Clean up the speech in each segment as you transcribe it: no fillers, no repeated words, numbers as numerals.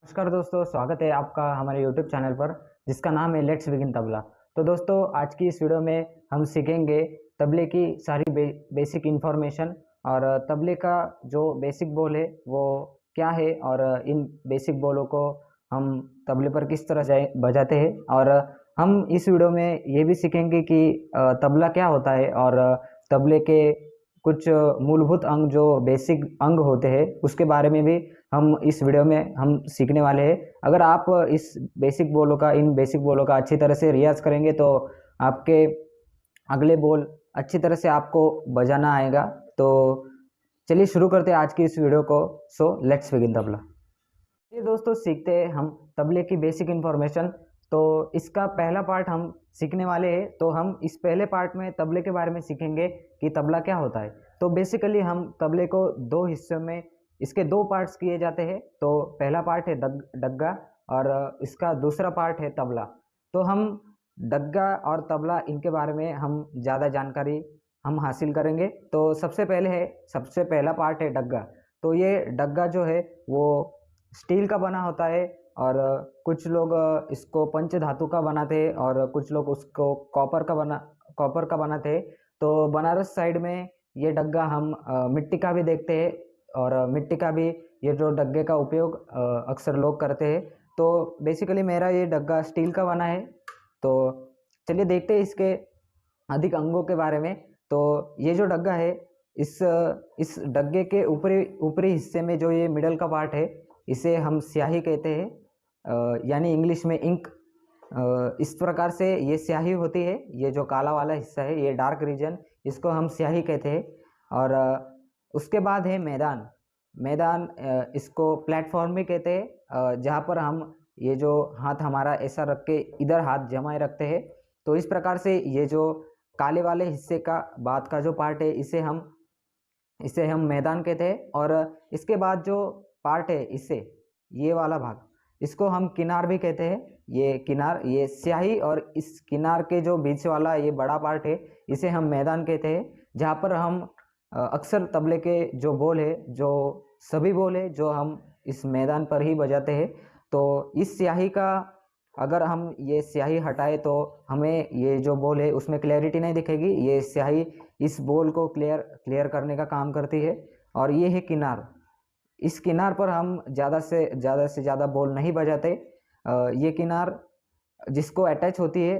नमस्कार दोस्तों, स्वागत है आपका हमारे YouTube चैनल पर जिसका नाम है लेट्स बिगिन तबला। तो दोस्तों, आज की इस वीडियो में हम सीखेंगे तबले की सारी बेसिक इन्फॉर्मेशन और तबले का जो बेसिक बोल है वो क्या है और इन बेसिक बोलों को हम तबले पर किस तरह बजाते हैं। और हम इस वीडियो में ये भी सीखेंगे कि तबला क्या होता है और तबले के कुछ मूलभूत अंग जो बेसिक अंग होते हैं उसके बारे में भी हम इस वीडियो में हम सीखने वाले हैं। अगर आप इन बेसिक बोलों का अच्छी तरह से रियाज करेंगे तो आपके अगले बोल अच्छी तरह से आपको बजाना आएगा। तो चलिए शुरू करते हैं आज की इस वीडियो को। So let's begin tabla. ये दोस्तों, सीखते हैं हम तबले की बेसिक इन्फॉर्मेशन। तो इसका पहला पार्ट हम सीखने वाले हैं। तो हम इस पहले पार्ट में तबले के बारे में सीखेंगे कि तबला क्या होता है। तो बेसिकली हम तबले को दो हिस्सों में, इसके दो पार्ट्स किए जाते हैं। तो पहला पार्ट है डग्गा और इसका दूसरा पार्ट है तबला। तो हम डग्गा और तबला इनके बारे में हम ज़्यादा जानकारी हम हासिल करेंगे। तो सबसे पहला पार्ट है डग्गा। तो ये डग्गा जो है वो स्टील का बना होता है और कुछ लोग इसको पंच धातु का बनाते हैं और कुछ लोग उसको कॉपर का बनाते हैं। तो बनारस साइड में ये डग्गा हम मिट्टी का भी देखते हैं और मिट्टी का भी ये जो डग्गे का उपयोग अक्सर लोग करते हैं। तो बेसिकली मेरा ये डग्गा स्टील का बना है। तो चलिए देखते हैं इसके अधिक अंगों के बारे में। तो ये जो डग्गा है, इस डग्गे के ऊपरी ऊपरी हिस्से में जो ये मिडल का पार्ट है इसे हम स्याही कहते हैं, यानी इंग्लिश में इंक। इस प्रकार से ये स्याही होती है। ये जो काला वाला हिस्सा है, ये डार्क रीजन, इसको हम स्याही कहते हैं। और उसके बाद है मैदान। मैदान इसको प्लेटफॉर्म भी कहते हैं, जहाँ पर हम ये जो हाथ हमारा ऐसा रख के इधर हाथ जमाए रखते हैं। तो इस प्रकार से ये जो काले वाले हिस्से का बाद का जो पार्ट है इसे हम मैदान कहते हैं। और इसके बाद जो पार्ट है ये वाला भाग, इसको हम किनार भी कहते हैं। ये किनार, ये स्याही और इस किनार के जो बीच वाला ये बड़ा पार्ट है इसे हम मैदान कहते हैं। जहाँ पर हम अक्सर तबले के जो बोल है, जो सभी बोल है, जो हम इस मैदान पर ही बजाते हैं। तो इस स्याही का अगर हम ये स्याही हटाए तो हमें ये जो बोल है उसमें क्लैरिटी नहीं दिखेगी। ये स्याही इस बोल को क्लियर करने का काम करती है। और ये है किनार। इस किनार पर हम ज़्यादा से ज़्यादा बोल नहीं बजाते। ये किनार जिसको अटैच होती है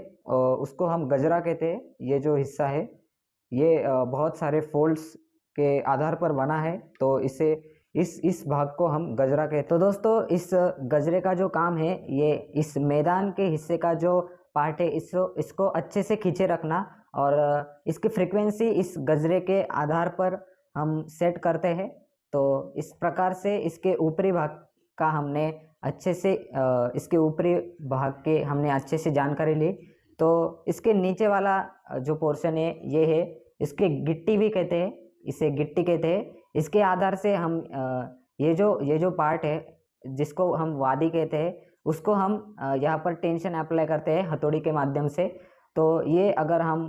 उसको हम गजरा कहते हैं। ये जो हिस्सा है ये बहुत सारे फोल्ड्स के आधार पर बना है, तो इसे इस भाग को हम गजरा कहते हैं। तो दोस्तों, इस गजरे का जो काम है, ये इस मैदान के हिस्से का जो पार्ट है इसको अच्छे से खींचे रखना और इसकी फ्रीक्वेंसी इस गजरे के आधार पर हम सेट करते हैं। तो इस प्रकार से इसके ऊपरी भाग का हमने अच्छे से इसके ऊपरी भाग के हमने अच्छे से जानकारी ली। तो इसके नीचे वाला जो पोर्शन है ये है, इसके गिट्टी भी कहते हैं, इसे गिट्टी कहते हैं। इसके आधार से हम ये जो पार्ट है जिसको हम वादी कहते हैं उसको हम यहाँ पर टेंशन अप्लाई करते हैं हथौड़ी के माध्यम से। तो ये अगर हम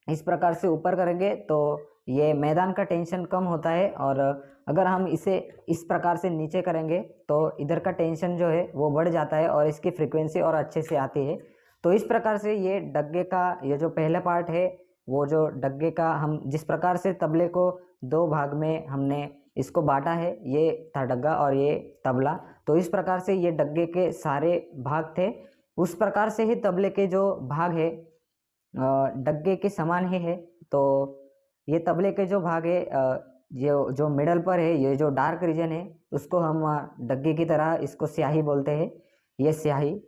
इस प्रकार से ऊपर करेंगे तो ये मैदान का टेंशन कम होता है, और अगर हम इसे इस प्रकार से नीचे करेंगे तो इधर का टेंशन जो है वो बढ़ जाता है और इसकी फ्रीक्वेंसी और अच्छे से आती है। तो इस प्रकार से ये डग्गे का ये जो पहला पार्ट है, वो जो डग्गे का हम जिस प्रकार से तबले को दो भाग में हमने इसको बांटा है, ये था डग्गा और ये तबला। तो इस प्रकार से ये डग्गे के सारे भाग थे। उस प्रकार से ही तबले के जो भाग है डग्गे के समान ही है। तो ये तबले के जो भाग है, ये जो मिडल पर है, ये जो डार्क रीजन है उसको हम डग्गे की तरह इसको स्याही बोलते हैं। ये स्याही,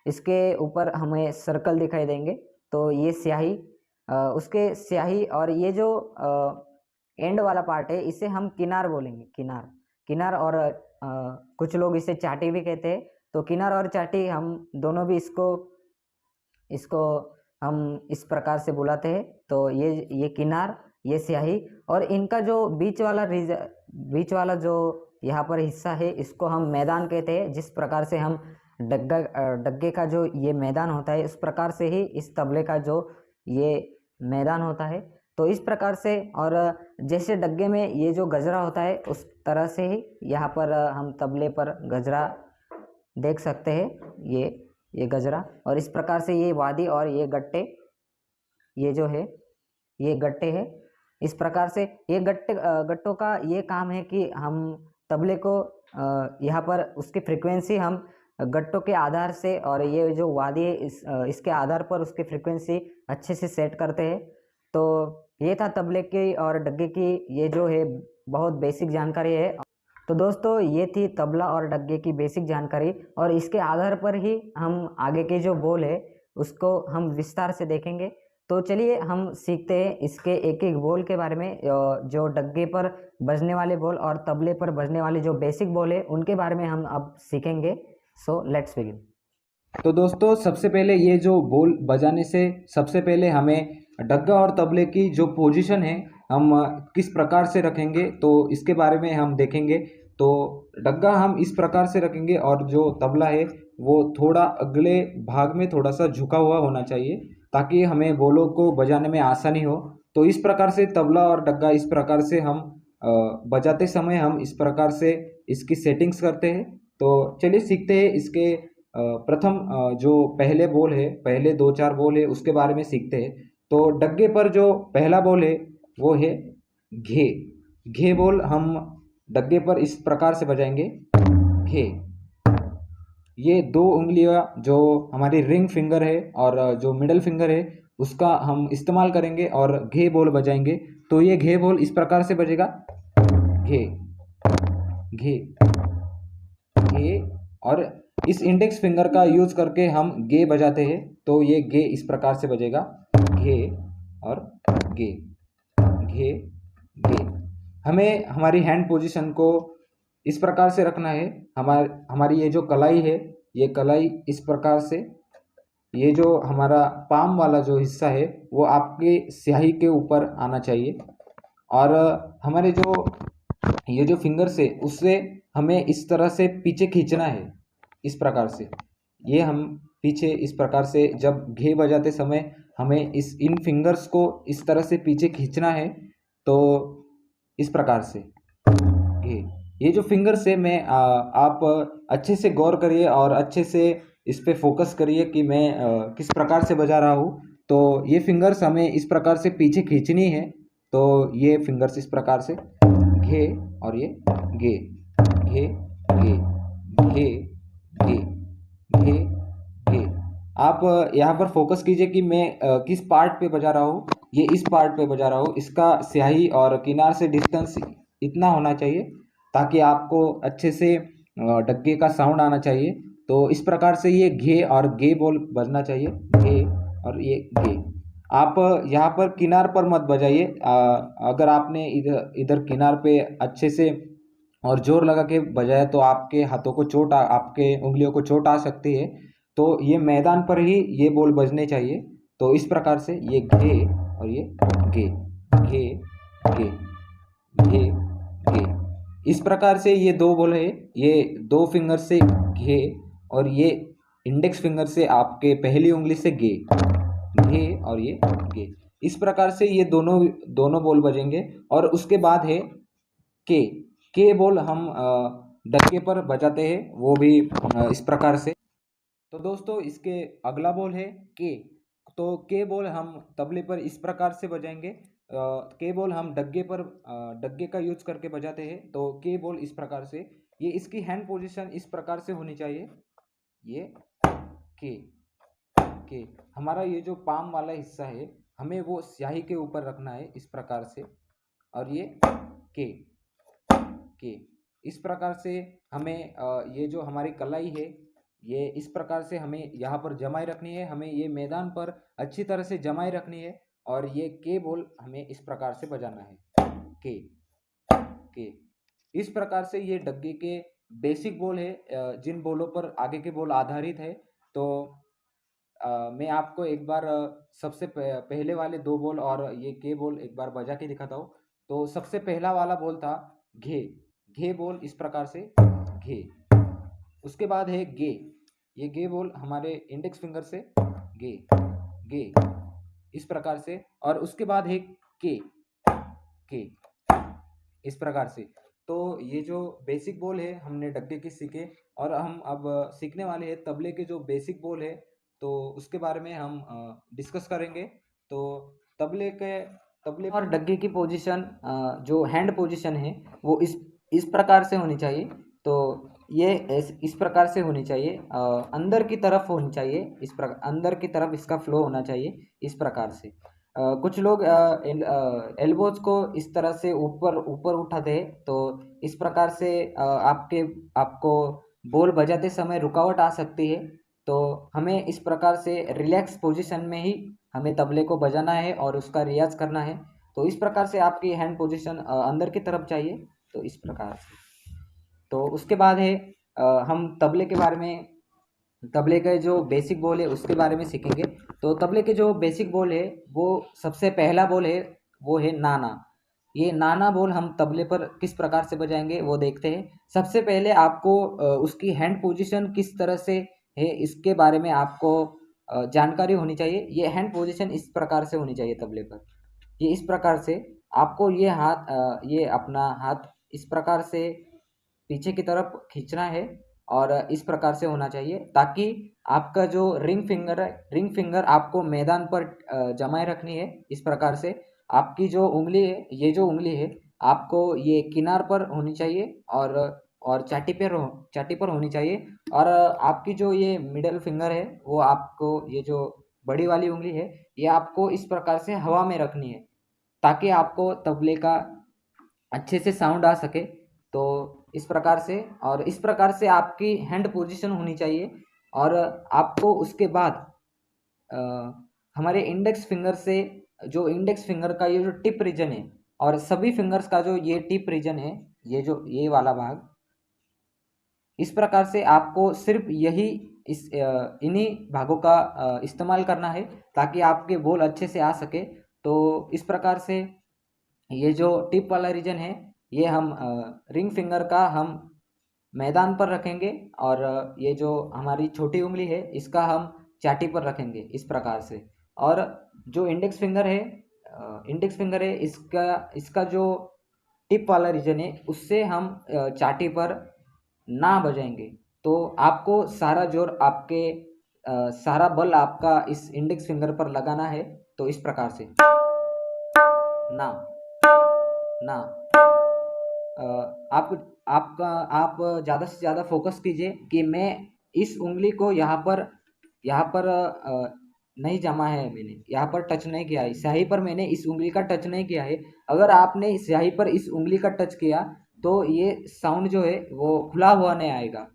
इसके ऊपर हमें सर्कल दिखाई देंगे। तो ये स्याही, उसके स्याही, और ये जो एंड वाला पार्ट है इसे हम किनार बोलेंगे। किनार और कुछ लोग इसे चाटी भी कहते हैं। तो किनार और चाटी हम दोनों भी इसको हम इस प्रकार से बुलाते हैं। तो ये किनार, ये स्याही, और इनका जो बीच वाला जो यहाँ पर हिस्सा है इसको हम मैदान कहते हैं। जिस प्रकार से हम डग्गे का जो ये मैदान होता है, इस प्रकार से ही इस तबले का जो ये मैदान होता है। तो इस प्रकार से, और जैसे डग्गे में ये जो गजरा होता है उस तरह से ही यहाँ पर हम तबले पर गजरा देख सकते हैं ये गजरा, और इस प्रकार से ये वादी और ये गट्टे, ये जो है ये गट्टे है। इस प्रकार से ये गट्टों का ये काम है कि हम तबले को यहाँ पर उसकी फ्रीक्वेंसी हम गट्टों के आधार से, और ये जो वादी है इसके आधार पर उसकी फ्रीक्वेंसी अच्छे से सेट करते हैं। तो ये था तबले की और डग्गे की ये जो है बहुत बेसिक जानकारी है। तो दोस्तों ये थी तबला और डग्गे की बेसिक जानकारी, और इसके आधार पर ही हम आगे के जो बोल है उसको हम विस्तार से देखेंगे। तो चलिए हम सीखते हैं इसके एक एक बोल के बारे में, जो डग्गे पर बजने वाले बोल और तबले पर बजने वाले जो बेसिक बोल है उनके बारे में हम अब सीखेंगे। So let's begin. तो दोस्तों सबसे पहले ये जो बोल बजाने से सबसे पहले हमें डग्गा और तबले की जो पोजीशन है हम किस प्रकार से रखेंगे तो इसके बारे में हम देखेंगे। तो डग्गा हम इस प्रकार से रखेंगे और जो तबला है वो थोड़ा अगले भाग में थोड़ा सा झुका हुआ होना चाहिए ताकि हमें बोलों को बजाने में आसानी हो। तो इस प्रकार से तबला और डग्गा इस प्रकार से हम बजाते समय हम इस प्रकार से इसकी सेटिंग्स करते हैं। तो चलिए सीखते हैं इसके प्रथम जो पहले बोल है, पहले दो चार बोल है उसके बारे में सीखते हैं। तो डग्गे पर जो पहला बोल है वो है घे। घे बोल हम डग्गे पर इस प्रकार से बजाएंगे, घे। ये दो उंगलियां जो हमारी रिंग फिंगर है और जो मिडल फिंगर है उसका हम इस्तेमाल करेंगे और घे बोल बजाएंगे। तो ये घे बोल इस प्रकार से बजेगा, घे घे घे। और इस इंडेक्स फिंगर का यूज करके हम गे बजाते हैं। तो ये गे इस प्रकार से बजेगा, घे और गे, घे गे। हमें हमारी हैंड पोजीशन को इस प्रकार से रखना है। हमारी ये जो कलाई है, ये कलाई इस प्रकार से, ये जो हमारा पाम वाला जो हिस्सा है वो आपके स्याही के ऊपर आना चाहिए। और हमारे जो ये जो फिंगर्स है उससे हमें इस तरह से पीछे खींचना है, इस प्रकार से। ये हम पीछे इस प्रकार से जब घे बजाते समय हमें इन फिंगर्स को इस तरह से पीछे खींचना है। तो इस प्रकार से घे। ये जो फिंगर्स है मैं आप अच्छे से गौर करिए और अच्छे से इस पे फोकस करिए कि मैं किस प्रकार से बजा रहा हूँ। तो ये फिंगर्स हमें इस प्रकार से पीछे खींचनी है। तो ये फिंगर्स इस प्रकार से घे और ये गे, घे गे, घे गे, घे गे। आप यहाँ पर फोकस कीजिए कि मैं किस पार्ट पे बजा रहा हूँ। ये इस पार्ट पे बजा रहा हूँ। इसका स्याही और किनार से डिस्टेंस इतना होना चाहिए ताकि आपको अच्छे से डग्गे का साउंड आना चाहिए। तो इस प्रकार से ये घे और गे बोल बजना चाहिए, घे और ये गे। आप यहाँ पर किनार पर मत बजाइए। अगर आपने इधर इधर किनार पे अच्छे से और जोर लगा के बजाया तो आपके हाथों को आपके उंगलियों को चोट आ सकती है। तो ये मैदान पर ही ये बोल बजने चाहिए। तो इस प्रकार से ये घे और ये गे, घे गे, घे गे। इस प्रकार से ये दो बोल है, ये दो फिंगर से घे और ये इंडेक्स फिंगर से आपके पहली उंगली से गे, घे और ये गे। इस प्रकार से ये दोनों दोनों बोल बजेंगे। और उसके बाद है के। के बोल हम डग्गे पर बजाते हैं, वो भी इस प्रकार से। तो दोस्तों इसके अगला बोल है के। तो के बोल हम तबले पर इस प्रकार से बजाएंगे। के बोल हम डग्गे पर डग्गे का यूज करके बजाते हैं। तो के बोल इस प्रकार से, ये इसकी हैंड पोजीशन इस प्रकार से होनी चाहिए। ये के हमारा ये जो पाम वाला हिस्सा है हमें वो स्याही के ऊपर रखना है इस प्रकार से। और ये के इस प्रकार से हमें ये जो हमारी कलाई है ये इस प्रकार से हमें यहाँ पर जमाए रखनी है। हमें ये मैदान पर अच्छी तरह से जमाए रखनी है। और ये के बोल हमें इस प्रकार से बजाना है, के। इस प्रकार से ये डग्गे के बेसिक बोल है, जिन बोलों पर आगे के बोल आधारित है। तो मैं आपको एक बार सबसे पहले वाले दो बोल और ये के बोल एक बार बजा के दिखाता हूँ। तो सबसे पहला वाला बोल था घे। घे बोल इस प्रकार से, घे। उसके बाद है गे। ये गे बोल हमारे इंडेक्स फिंगर से, गे गे इस प्रकार से। और उसके बाद है के इस प्रकार से। तो ये जो बेसिक बोल है हमने डग्गे के सीखे। और हम अब सीखने वाले हैं तबले के जो बेसिक बोल है, तो उसके बारे में हम डिस्कस करेंगे। तो तबले और डग्गे की पोजीशन, जो हैंड पोजीशन है वो इस प्रकार से होनी चाहिए। तो ये इस प्रकार से होनी चाहिए, अंदर की तरफ होनी चाहिए, इस प्रकार अंदर की तरफ इसका फ्लो होना चाहिए इस प्रकार से। कुछ लोग एल्बोज को इस तरह से ऊपर ऊपर उठाते हैं, तो इस प्रकार से आपको बॉल बजाते समय रुकावट आ सकती है। तो हमें इस प्रकार से रिलैक्स पोजीशन में ही हमें तबले को बजाना है और उसका रियाज करना है। तो इस प्रकार से आपकी हैंड पोजीशन अंदर की तरफ चाहिए, तो इस प्रकार से। तो उसके बाद है हम तबले के बारे में, तबले के जो बेसिक बोल है उसके बारे में सीखेंगे। तो तबले के जो बेसिक बोल है, वो सबसे पहला बोल है वो है नाना। ये नाना बोल हम तबले पर किस प्रकार से बजाएंगे वो देखते हैं। सबसे पहले आपको उसकी हैंड पोजीशन किस तरह से है इसके बारे में आपको जानकारी होनी चाहिए। ये हैंड पोजीशन इस प्रकार से होनी चाहिए तबले पर। ये इस प्रकार से आपको ये अपना हाथ इस प्रकार से पीछे की तरफ खींचना है और इस प्रकार से होना चाहिए, ताकि आपका जो रिंग फिंगर है, रिंग फिंगर आपको मैदान पर जमाए रखनी है। इस प्रकार से आपकी जो उंगली है, ये जो उंगली है, आपको ये किनार पर होनी चाहिए और चाटी पर होनी चाहिए। और आपकी जो ये मिडल फिंगर है, वो आपको ये जो बड़ी वाली उंगली है, ये आपको इस प्रकार से हवा में रखनी है, ताकि आपको तबले का अच्छे से साउंड आ सके। तो इस प्रकार से, और इस प्रकार से आपकी हैंड पोजीशन होनी चाहिए। और आपको उसके बाद अ, हमारे इंडेक्स फिंगर से, जो इंडेक्स फिंगर का ये जो टिप रीजन है, और सभी फिंगर्स का जो ये टिप रीजन है, ये वाला भाग, इस प्रकार से आपको सिर्फ इन्हीं भागों का इस्तेमाल करना है, ताकि आपके बोल अच्छे से आ सके। तो इस प्रकार से ये जो टिप वाला रीजन है, ये हम रिंग फिंगर का हम मैदान पर रखेंगे, और ये जो हमारी छोटी उंगली है इसका हम चाटी पर रखेंगे इस प्रकार से। और जो इंडेक्स फिंगर है, इसका इसका जो टिप वाला रीजन है, उससे हम चाटी पर ना बजाएंगे। तो आपको सारा जोर सारा बल आपका इस इंडेक्स फिंगर पर लगाना है। तो इस प्रकार से ना ना अ, आप आप ज़्यादा से ज़्यादा फोकस कीजिए कि मैं इस उंगली को यहाँ पर नहीं जमा है, मैंने यहाँ पर टच नहीं किया है, स्याही पर मैंने इस उंगली का टच नहीं किया है। अगर आपने स्याही पर इस उंगली का टच किया, तो ये साउंड जो है वो खुला हुआ नहीं आएगा,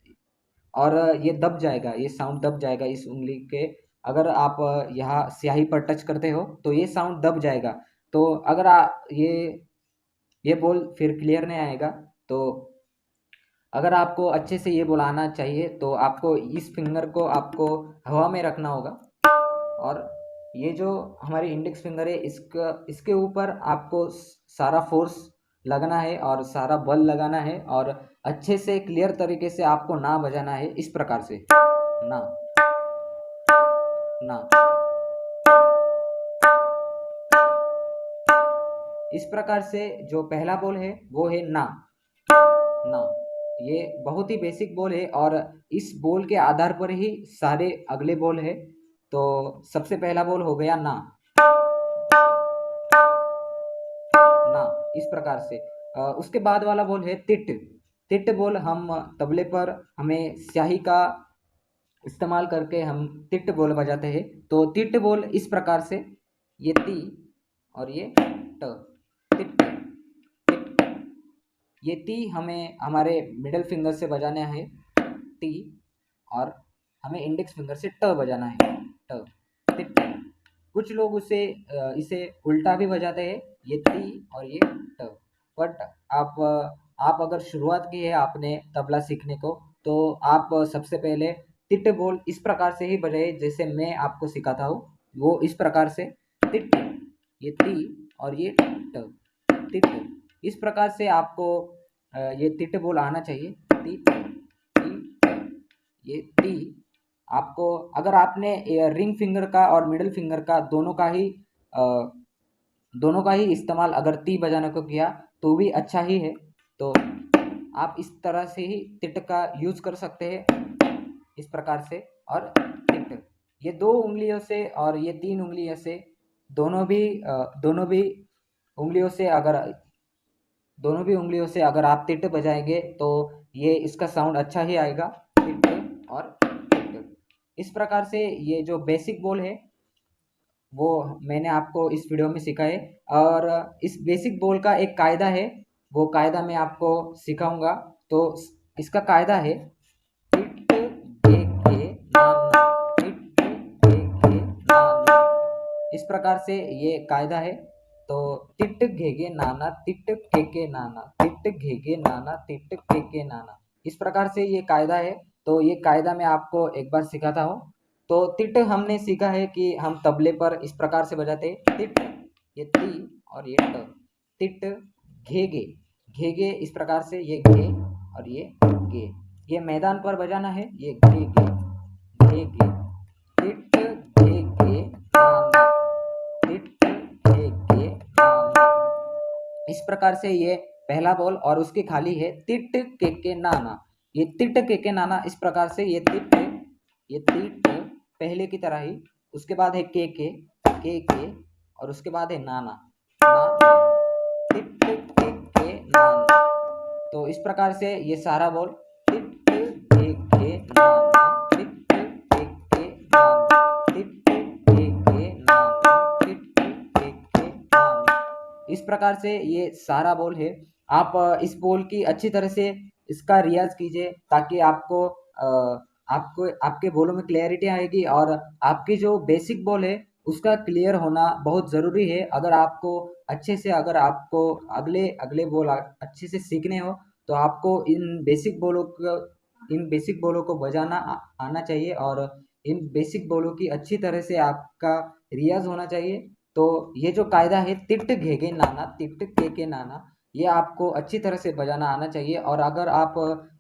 और ये दब जाएगा, ये साउंड दब जाएगा इस उंगली के। अगर आप यहाँ स्याही पर टच करते हो तो ये साउंड दब जाएगा। तो अगर ये बोल फिर क्लियर नहीं आएगा। तो अगर आपको अच्छे से ये बोल आना चाहिए, तो आपको इस फिंगर को आपको हवा में रखना होगा, और ये जो हमारी इंडेक्स फिंगर है, इसके ऊपर आपको सारा फोर्स लगना है और सारा बल लगाना है, और अच्छे से क्लियर तरीके से आपको ना बजाना है इस प्रकार से। ना ना इस प्रकार से जो पहला बोल है वो है ना ना। ये बहुत ही बेसिक बोल है, और इस बोल के आधार पर ही सारे अगले बोल है। तो सबसे पहला बोल हो गया ना ना, इस प्रकार से। उसके बाद वाला बोल है तिट। तिट बोल हम तबले पर हमें स्याही का इस्तेमाल करके हम तिट बोल बजाते हैं। तो तिट बोल इस प्रकार से, ये ती और ये ट, तिट तिट। ये ती हमें हमारे मिडल फिंगर से बजाना है, टी, और हमें इंडेक्स फिंगर से ट बजाना है, ट तिट। कुछ लोग इसे उल्टा भी बजाते हैं, ये ती और ये ट। बट आप अगर शुरुआत की है आपने तबला सीखने को, तो आप सबसे पहले तिट बोल इस प्रकार से ही बजाए, जैसे मैं आपको सिखाता हूँ, वो इस प्रकार से तिट, ये ती और ये ट, तिट। इस प्रकार से आपको ये तिट बोल आना चाहिए, ती ती, ये ती। आपको अगर आपने रिंग फिंगर का और मिडिल फिंगर का दोनों का ही इस्तेमाल अगर ती बजाने को किया, तो भी अच्छा ही है। तो आप इस तरह से ही तिट का यूज कर सकते हैं, इस प्रकार से। और तिट ये 2 उंगलियों से और ये 3 उंगलियों से, दोनों भी उंगलियों से अगर आप तिट बजाएंगे तो ये इसका साउंड अच्छा ही आएगा, तिट और तिट। इस प्रकार से ये जो बेसिक बोल है वो मैंने आपको इस वीडियो में सिखाया है। और इस बेसिक बोल का एक कायदा है, वो कायदा मैं आपको सिखाऊंगा। तो इसका कायदा है टिट गे गे ना ना, टिट गे गे ना ना। इस प्रकार से ये कायदा है। तो टिट घेगे नाना टिट केके नाना, टिट घेगे नाना टिट केके नाना, इस प्रकार से ये कायदा है। तो ये कायदा मैं आपको एक बार सिखाता हूँ। तो तिट हमने सीखा है कि हम तबले पर इस प्रकार से बजाते हैं, तिट ये ती और ये ट, तिट घेगे, घेगे इस प्रकार से, ये घे और ये गे। ये मैदान पर बजाना है, ये घेगे घेगे, तिट घेगे नाना, टिट घेगे नाना। इस प्रकार से ये पहला बॉल। और उसकी खाली है तिट के नाना, ये तिट के नाना, इस प्रकार से ये तिट, ये तिट पहले की तरह ही। उसके बाद है के और उसके बाद है नाना, ना टिट के नाना। तो इस प्रकार से ये सारा बॉल टिट के नाना, टिट के नाना, टिट के नाना, टिट के नाना। इस प्रकार से ये सारा बोल है। आप इस बोल की अच्छी तरह से इसका रियाज कीजिए, ताकि आपको आपके बोलों में क्लैरिटी आएगी। और आपकी जो बेसिक बोल है उसका क्लियर होना बहुत ज़रूरी है। अगर आपको अगले अगले बोल अच्छे से सीखने हो, तो आपको इन बेसिक बोलों को बजाना आना चाहिए। और इन बेसिक बोलों की अच्छी तरह से आपका रियाज होना चाहिए। तो ये जो कायदा है तिट घेगे नाना तिट के नाना, ये आपको अच्छी तरह से बजाना आना चाहिए। और अगर आप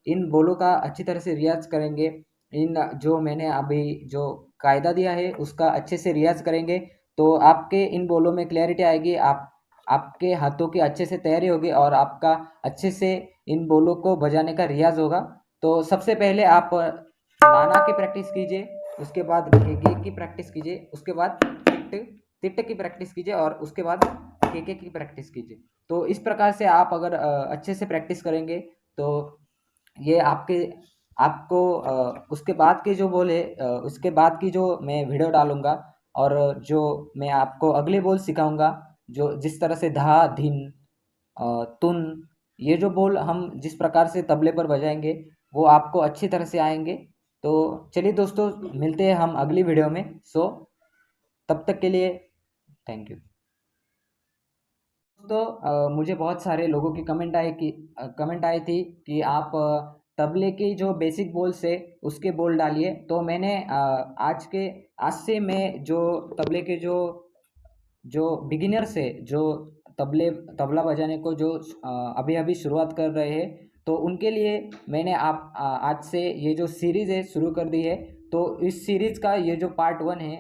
इन बोलों का अच्छी तरह से रियाज करेंगे, इन जो मैंने अभी जो कायदा दिया है उसका अच्छे से रियाज करेंगे, तो आपके इन बोलों में क्लैरिटी आएगी, आपके हाथों की अच्छे से तैयारी होगी और आपका अच्छे से इन बोलों को बजाने का रियाज होगा। तो सबसे पहले आप नाना की प्रैक्टिस कीजिए, उसके बाद घेगे की प्रैक्टिस कीजिए, उसके बाद तिट की प्रैक्टिस कीजिए और उसके बाद केके की प्रैक्टिस कीजिए। तो इस प्रकार से आप अगर अच्छे से प्रैक्टिस करेंगे तो ये आपको उसके बाद के जो बोल है, उसके बाद की जो मैं वीडियो डालूंगा और जो मैं आपको अगले बोल सिखाऊंगा, जो जिस तरह से धा धिन तुन, ये जो बोल हम जिस प्रकार से तबले पर बजाएंगे वो आपको अच्छी तरह से आएंगे। तो चलिए दोस्तों, मिलते हैं हम अगली वीडियो में। सो तब तक के लिए थैंक यू। तो मुझे बहुत सारे लोगों की कमेंट आई थी कि आप तबले की जो बेसिक बोल्स है उसके बोल डालिए। तो मैंने आज से मैं जो तबले के जो बिगिनर्स है, जो तबला बजाने को जो अभी अभी शुरुआत कर रहे हैं, तो उनके लिए मैंने आज से ये जो सीरीज़ है शुरू कर दी है। तो इस सीरीज़ का ये जो पार्ट 1 है,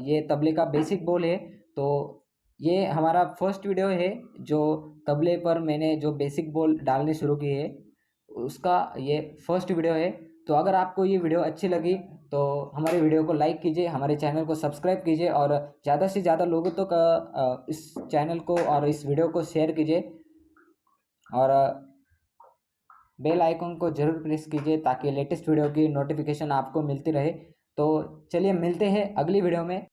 ये तबले का बेसिक बोल है। तो ये हमारा फर्स्ट वीडियो है जो तबले पर मैंने जो बेसिक बोल डालने शुरू किए है, उसका ये फर्स्ट वीडियो है। तो अगर आपको ये वीडियो अच्छी लगी तो हमारे वीडियो को लाइक कीजिए, हमारे चैनल को सब्सक्राइब कीजिए और ज़्यादा से ज़्यादा लोगों तक इस चैनल को और इस वीडियो को शेयर कीजिए। और बेल आइकन को ज़रूर प्रेस कीजिए ताकि लेटेस्ट वीडियो की नोटिफिकेशन आपको मिलती रहे। तो चलिए मिलते हैं अगली वीडियो में।